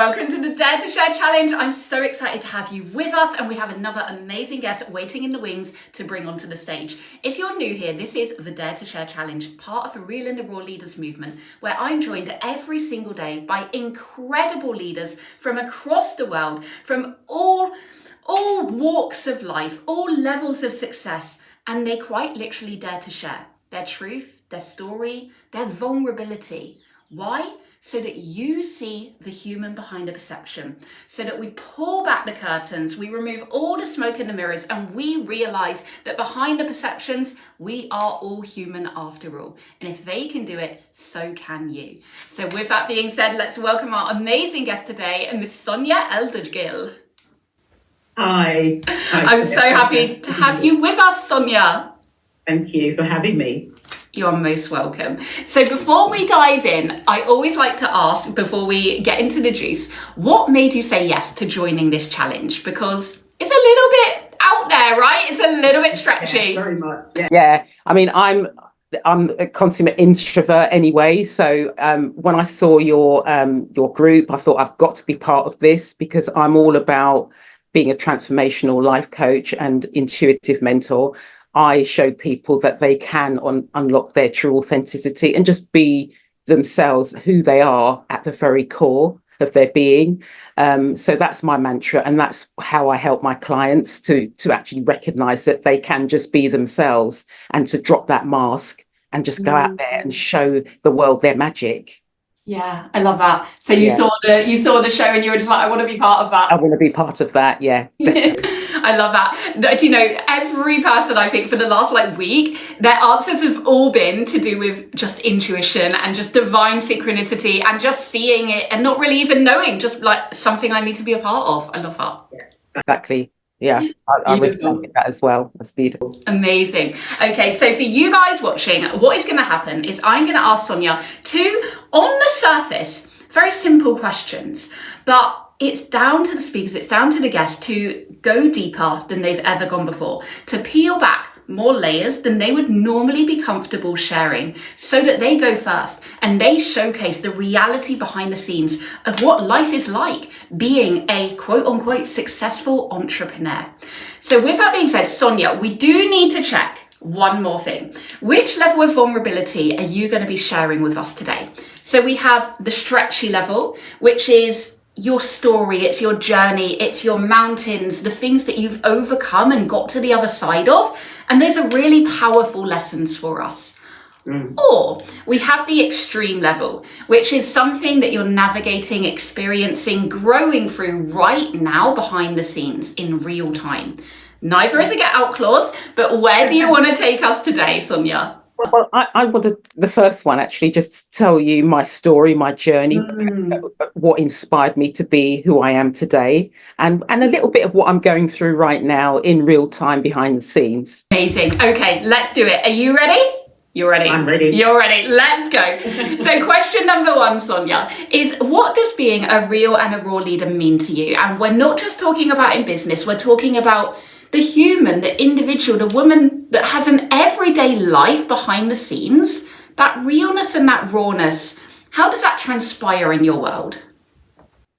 welcome to the Dare to Share Challenge. I'm so excited to have you with us, and we have another amazing guest waiting in the wings to bring onto the stage. If you're new here, this is the Dare to Share Challenge, part of the Real and the Raw Leaders movement, where I'm joined every single day by incredible leaders from across the world, from all walks of life, all levels of success, and they quite literally dare to share their truth, their story, their vulnerability. Why? So that you see the human behind the perception, so that we pull back the curtains, we remove all the smoke and the mirrors, and we realize that behind the perceptions, we are all human after all. And if they can do it, so can you. So with that being said, let's welcome our amazing guest today, Miss Sonia Eldergill. Hi. I'm so happy to have you with us, Sonia. Thank you for having me. You are most welcome. So before we dive in, I always like to ask, before we get into the juice, what made you say yes to joining this challenge? Because it's a little bit out there, right? It's a little bit stretchy. Yeah, very much. Yeah. I mean, I'm a consummate introvert anyway. So when I saw your group, I thought I've got to be part of this, because I'm all about being a transformational life coach and intuitive mentor. I show people that they can unlock their true authenticity and just be themselves, who they are at the very core of their being. So that's my mantra, and that's how I help my clients to actually recognize that they can just be themselves and to drop that mask and just go out there and show the world their magic. Yeah, I love that. So you saw the show and you were just like, I want to be part of that. I want to be part of that. Yeah. I love that. Do you know, every person, I think, for the last week, their answers have all been to do with just intuition and just divine synchronicity and just seeing it and not really even knowing, just like something I need to be a part of. I love that. Yeah, exactly. Yeah, I resonate with that as well. That's beautiful. Amazing. Okay, so for you guys watching, what is going to happen is I'm going to ask Sonia two, on the surface, very simple questions, but it's down to the speakers, it's down to the guests to go deeper than they've ever gone before, to peel back more layers than they would normally be comfortable sharing, so that they go first and they showcase the reality behind the scenes of what life is like being a quote unquote successful entrepreneur. So with that being said, Sonia, we do need to check one more thing. Which level of vulnerability are you going to be sharing with us today? So we have the stretchy level, which is your story, it's your journey, it's your mountains, the things that you've overcome and got to the other side of. And those are really powerful lessons for us. Or we have the extreme level, which is something that you're navigating, experiencing, growing through right now behind the scenes in real time. Neither is a get out clause, but where do you want to take us today, Sonia? Well, I wanted the first one actually just to tell you my story, my journey, what inspired me to be who I am today, and a little bit of what I'm going through right now in real time behind the scenes. Amazing. Okay, let's do it. Are you ready? You're ready. I'm ready. You're ready. Let's go. So question number one, Sonia, is what does being a real and a raw leader mean to you? And we're not just talking about in business, we're talking about the human, the individual, the woman that has an everyday life behind the scenes, that realness and that rawness. How does that transpire in your world?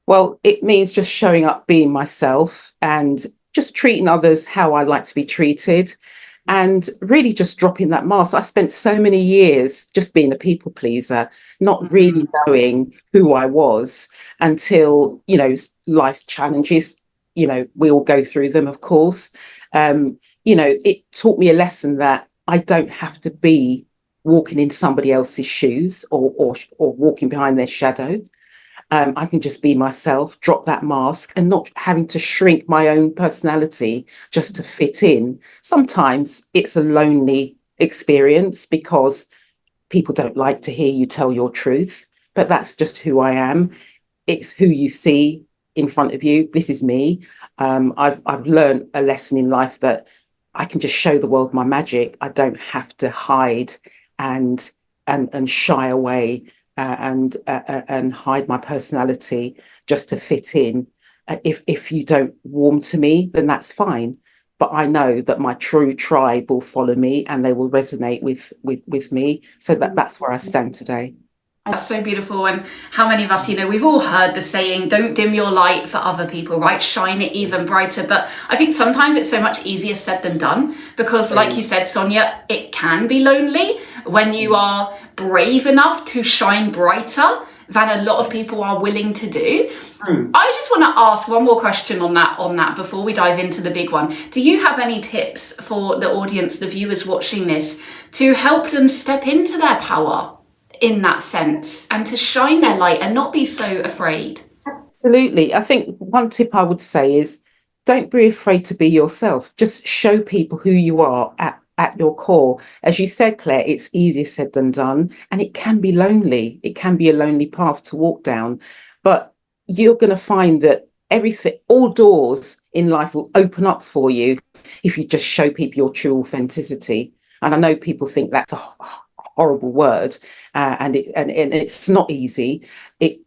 Well, it means just showing up, being myself, and just treating others how I like to be treated, and really just dropping that mask. I spent so many years just being a people pleaser, not really knowing who I was until, life challenges. We all go through them, of course. It taught me a lesson that I don't have to be walking in somebody else's shoes or walking behind their shadow. I can just be myself, drop that mask, and not having to shrink my own personality just to fit in. Sometimes it's a lonely experience because people don't like to hear you tell your truth, but that's just who I am. It's who you see in front of you. This is me. I've learned a lesson in life that I can just show the world my magic. I don't have to hide and shy away and hide my personality just to fit in. If you don't warm to me, then that's fine. But I know that my true tribe will follow me and they will resonate with me. So that's where I stand today. That's so beautiful. And how many of us, we've all heard the saying, don't dim your light for other people, right? Shine it even brighter. But I think sometimes it's so much easier said than done because, like you said, Sonia, it can be lonely when you are brave enough to shine brighter than a lot of people are willing to do. I just want to ask one more question on that before we dive into the big one. Do you have any tips for the audience, the viewers watching this, to help them step into their power in that sense and to shine their light and not be so afraid? Absolutely. I think one tip I would say is don't be afraid to be yourself. Just show people who you are at your core. As you said, Claire, it's easier said than done, and it can be lonely. It can be a lonely path to walk down, but you're going to find that everything, all doors in life will open up for you if you just show people your true authenticity. And I know people think that's a horrible word, and it's not easy. I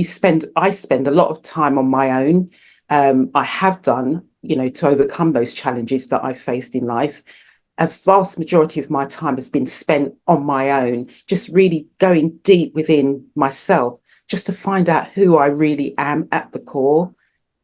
spend a lot of time on my own. I have done, to overcome those challenges that I've faced in life. A vast majority of my time has been spent on my own, just really going deep within myself, just to find out who I really am at the core.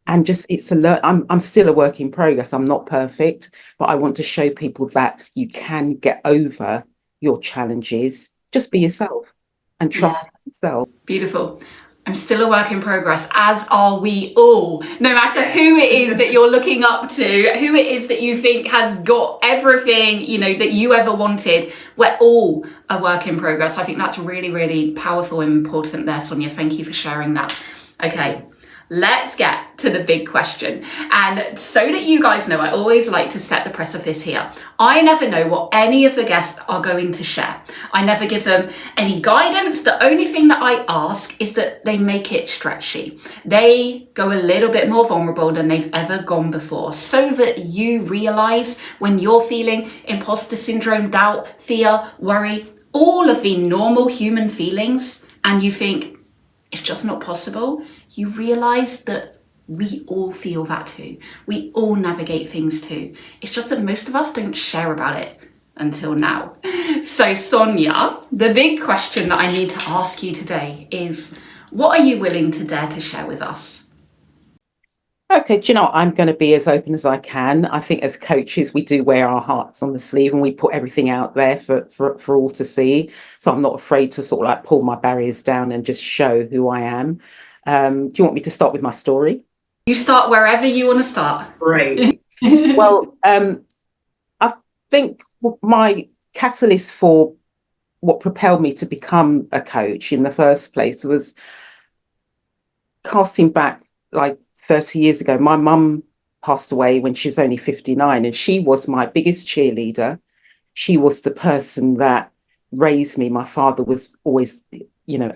And just I'm still a work in progress. I'm not perfect, but I want to show people that you can get over your challenges. Just be yourself and trust yourself. Beautiful. I'm still a work in progress, as are we all. No matter who it is that you're looking up to, who it is that you think has got everything, that you ever wanted, we're all a work in progress. I think that's really, really powerful and important there, Sonia. Thank you for sharing that. Okay. Let's get to the big question. And so that you guys know, I always like to set the precipice here. I never know what any of the guests are going to share. I never give them any guidance. The only thing that I ask is that they make it stretchy. They go a little bit more vulnerable than they've ever gone before, so that you realize when you're feeling imposter syndrome, doubt, fear, worry, all of the normal human feelings, and you think, it's just not possible, you realize that we all feel that too. We all navigate things too. It's just that most of us don't share about it until now. So Sonia, the big question that I need to ask you today is, what are you willing to dare to share with us? Okay, do you know what? I'm going to be as open as I can. I think as coaches, we do wear our hearts on the sleeve and we put everything out there for all to see. So I'm not afraid to sort of like pull my barriers down and just show who I am. Do you want me to start with my story? You start wherever you want to start. Great. Well, I think my catalyst for what propelled me to become a coach in the first place was casting back like 30 years ago. My mum passed away when she was only 59, and she was my biggest cheerleader. She was the person that raised me. My father was always,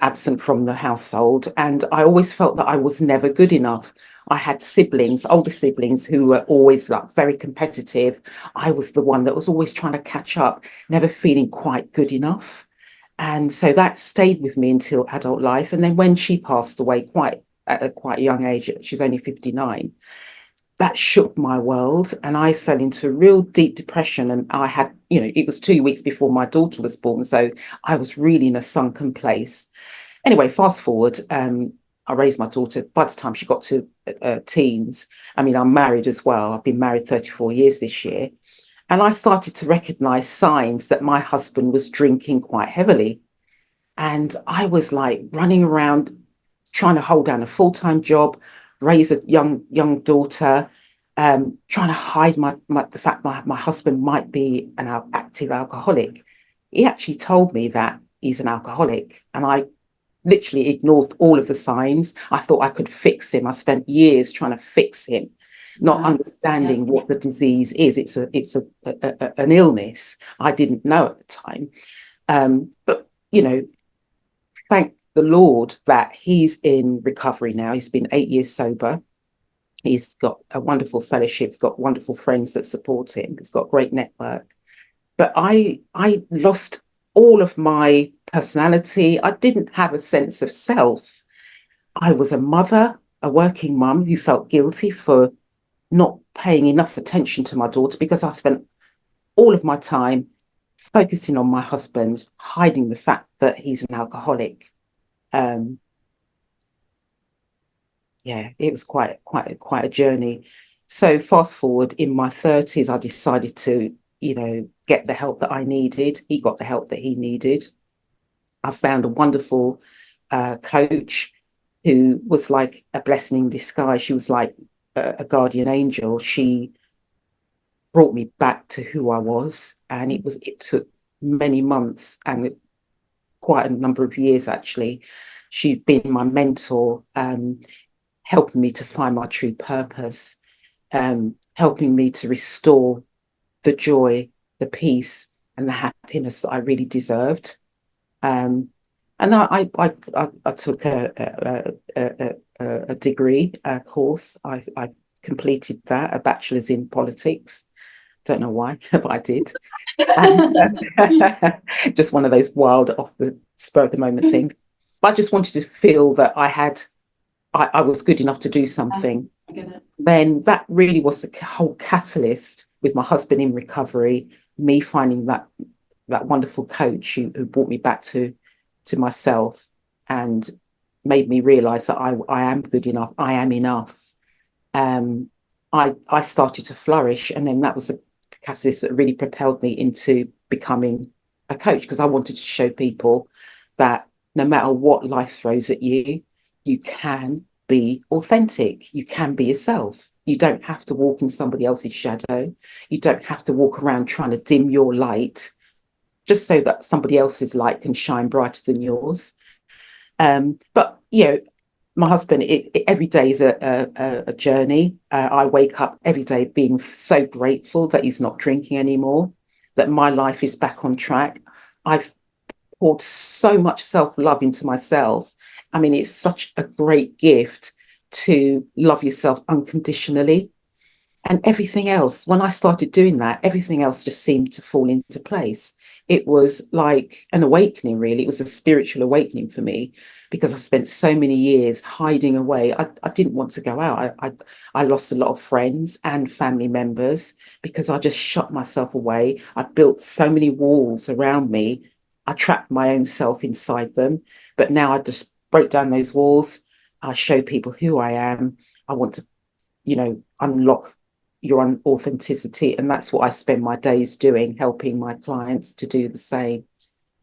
absent from the household, and I always felt that I was never good enough. I had siblings, older siblings, who were always like very competitive. I was the one that was always trying to catch up, never feeling quite good enough. And so that stayed with me until adult life. And then when she passed away at a quite a young age, she was only 59, that shook my world, and I fell into real deep depression. And I had, it was 2 weeks before my daughter was born, so I was really in a sunken place. Anyway, fast forward, I raised my daughter. By the time she got to teens, I mean, I'm married as well. I've been married 34 years this year. And I started to recognize signs that my husband was drinking quite heavily. And I was like running around trying to hold down a full-time job, raise a young daughter, trying to hide the fact my husband might be an active alcoholic. He actually told me that he's an alcoholic, and I literally ignored all of the signs. I thought I could fix him. I spent years trying to fix him, not understanding what the disease is. It's an illness I didn't know at the time. But thank the Lord that he's in recovery now. He's been 8 years sober. He's got a wonderful fellowship. He's got wonderful friends that support him. He's got a great network. But I lost all of my personality. I didn't have a sense of self. I was a mother, a working mum who felt guilty for not paying enough attention to my daughter because I spent all of my time focusing on my husband, hiding the fact that he's an alcoholic. Um, yeah, it was quite a journey. So fast forward in my 30s, I decided to, get the help that I needed. He got the help that he needed. I found a wonderful coach who was like a blessing in disguise. She was like a guardian angel. She brought me back to who I was, and it took many months and quite a number of years actually. She'd been my mentor, helping me to find my true purpose, helping me to restore the joy, the peace, and the happiness that I really deserved. Um, and I took a degree course. I completed that, a bachelor's in politics. Don't know why, but I did. And just one of those wild, off the spur of the moment things. But I just wanted to feel that I was good enough to do something. I get it. Then that really was the whole catalyst with my husband in recovery, me finding that wonderful coach who brought me back to myself and made me realize that I am good enough, I am enough. I started to flourish, and then that was a catalyst that really propelled me into becoming a coach, because I wanted to show people that no matter what life throws at you, you can be authentic, you can be yourself. You don't have to walk in somebody else's shadow. You don't have to walk around trying to dim your light just so that somebody else's light can shine brighter than yours. But my husband, every day is a journey. I wake up every day being so grateful that he's not drinking anymore, that my life is back on track. I've poured so much self-love into myself. I mean, it's such a great gift to love yourself unconditionally. And everything else, when I started doing that, everything else just seemed to fall into place. It was like an awakening, really. It was a spiritual awakening for me, because I spent so many years hiding away. I didn't want to go out. I lost a lot of friends and family members because I just shut myself away. I built so many walls around me. I trapped my own self inside them. But now I just break down those walls. I show people who I am. I want to, unlock your authenticity, and that's what I spend my days doing, helping my clients to do the same.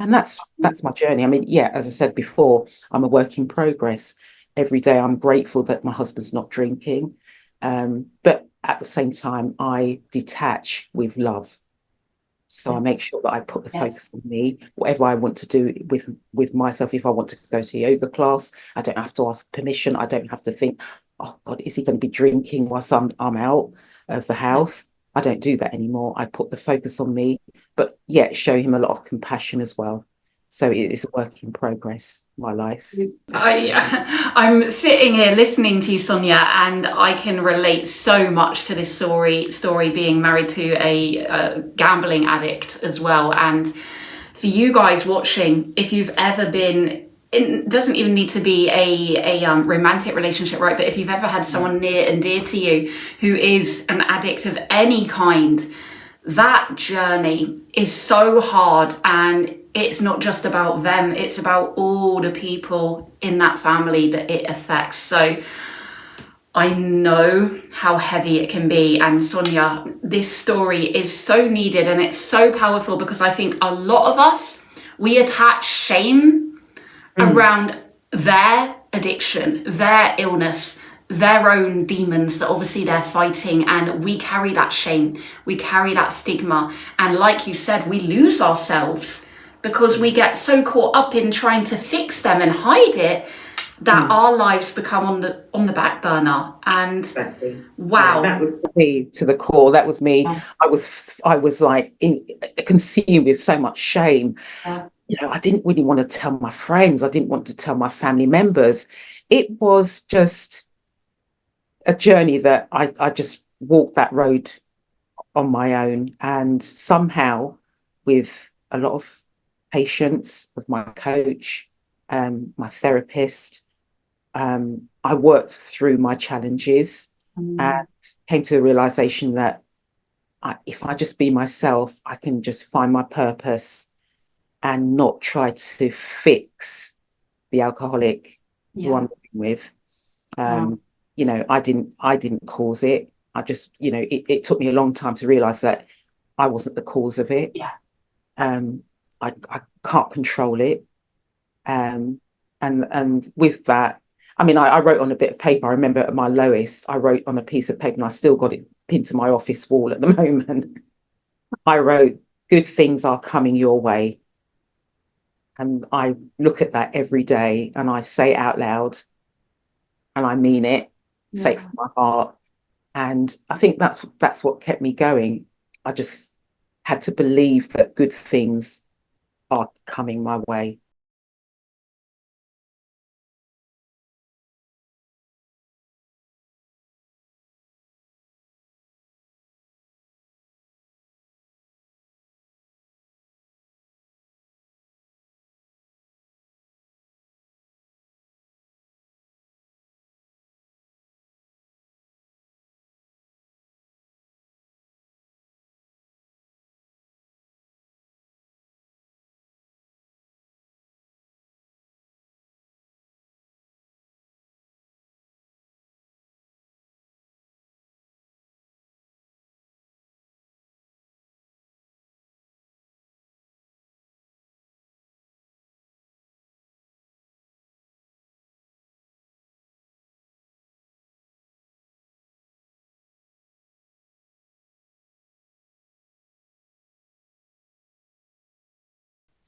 And that's my journey. I mean, yeah, as I said before, I'm a work in progress. Every day I'm grateful that my husband's not drinking, but at the same time I detach with love. So I make sure that I put the focus on me, whatever I want to do with myself. If I want to go to yoga class, I don't have to ask permission. I don't have to think, oh God, is he going to be drinking whilst I'm out of the house? I don't do that anymore. I put the focus on me, but yet show him a lot of compassion as well. So it is a work in progress, my life. I'm sitting here listening to you, Sonia, and I can relate so much to this story being married to a gambling addict as well. And for you guys watching, if you've ever been, it doesn't even need to be a romantic relationship, right? But if you've ever had someone near and dear to you who is an addict of any kind, that journey is so hard, and it's not just about them, it's about all the people in that family that it affects. So I know how heavy it can be, and Sonia, this story is so needed and it's so powerful, because I think a lot of us, we attach shame around their addiction, their illness, their own demons that obviously they're fighting, and we carry that shame, we carry that stigma, and like you said, we lose ourselves because we get so caught up in trying to fix them and hide it that our lives become on the back burner. And Exactly. wow, That was me to the core. That was me. I was like consumed with so much shame. I didn't really want to tell my friends. I didn't want to tell my family members. It was just a journey that I just walked that road on my own, and somehow, with a lot of patience with my coach, my therapist, I worked through my challenges and came to the realization that if I just be myself, I can just find my purpose and not try to fix the alcoholic who I'm living with. You know, I didn't cause it. I just, you know, it took me a long time to realize that I wasn't the cause of it. Yeah. I can't control it. And with that, I mean, I wrote on a bit of paper. I remember at my lowest, I wrote on a piece of paper, and I still got it pinned to my office wall at the moment. I wrote, "Good things are coming your way." And I look at that every day and I say it out loud and I mean it, say it from my heart. And I think that's what kept me going. I just had to believe that good things are coming my way.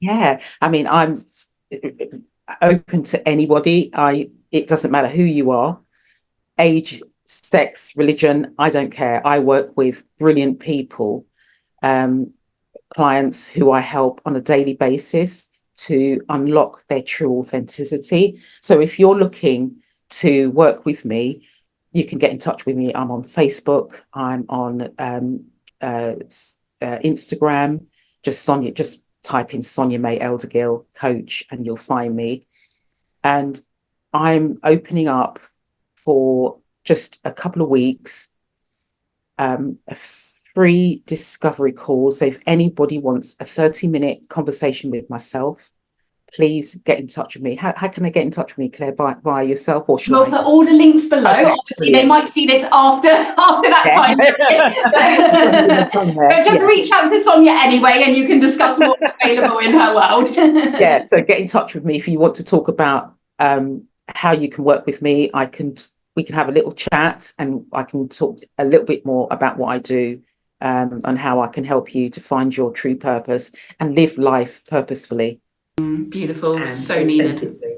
Yeah, I mean, I'm open to anybody. It doesn't matter who you are, age, sex, religion, I don't care. I work with brilliant people, um, clients who I help on a daily basis to unlock their true authenticity. So if you're looking to work with me, you can get in touch with me. I'm on Facebook, I'm on Instagram, just Sonia, just type in Sonia May Eldergill coach and you'll find me. And I'm opening up for just a couple of weeks, a free discovery call. So if anybody wants a 30-minute conversation with myself, please get in touch with me. How can I get in touch with me, Claire? By yourself, or should We'll put all the links below. Okay, Obviously, brilliant. they might see this after that Yeah. time. But just reach out to Sonia anyway, and you can discuss what's available in her world. Yeah, so get in touch with me if you want to talk about how you can work with me. We can have a little chat, and I can talk a little bit more about what I do, and how I can help you to find your true purpose and live life purposefully. Beautiful, And so needed. authentically.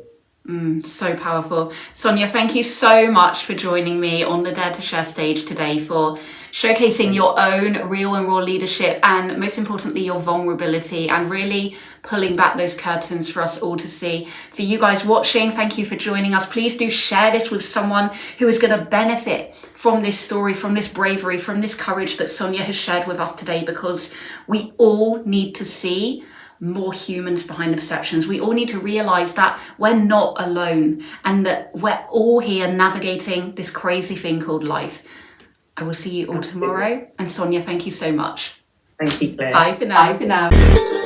So powerful. Sonia, thank you so much for joining me on the Dare to Share stage today, for showcasing your own real and raw leadership, and most importantly, your vulnerability, and really pulling back those curtains for us all to see. For you guys watching, thank you for joining us. Please do share this with someone who is going to benefit from this story, from this bravery, from this courage that Sonia has shared with us today, because we all need to see more humans behind the perceptions. We all need to realize that we're not alone, and that we're all here navigating this crazy thing called life. I will see you all tomorrow. And Sonia, thank you so much. Thank you, Claire. Bye for now. Bye for now.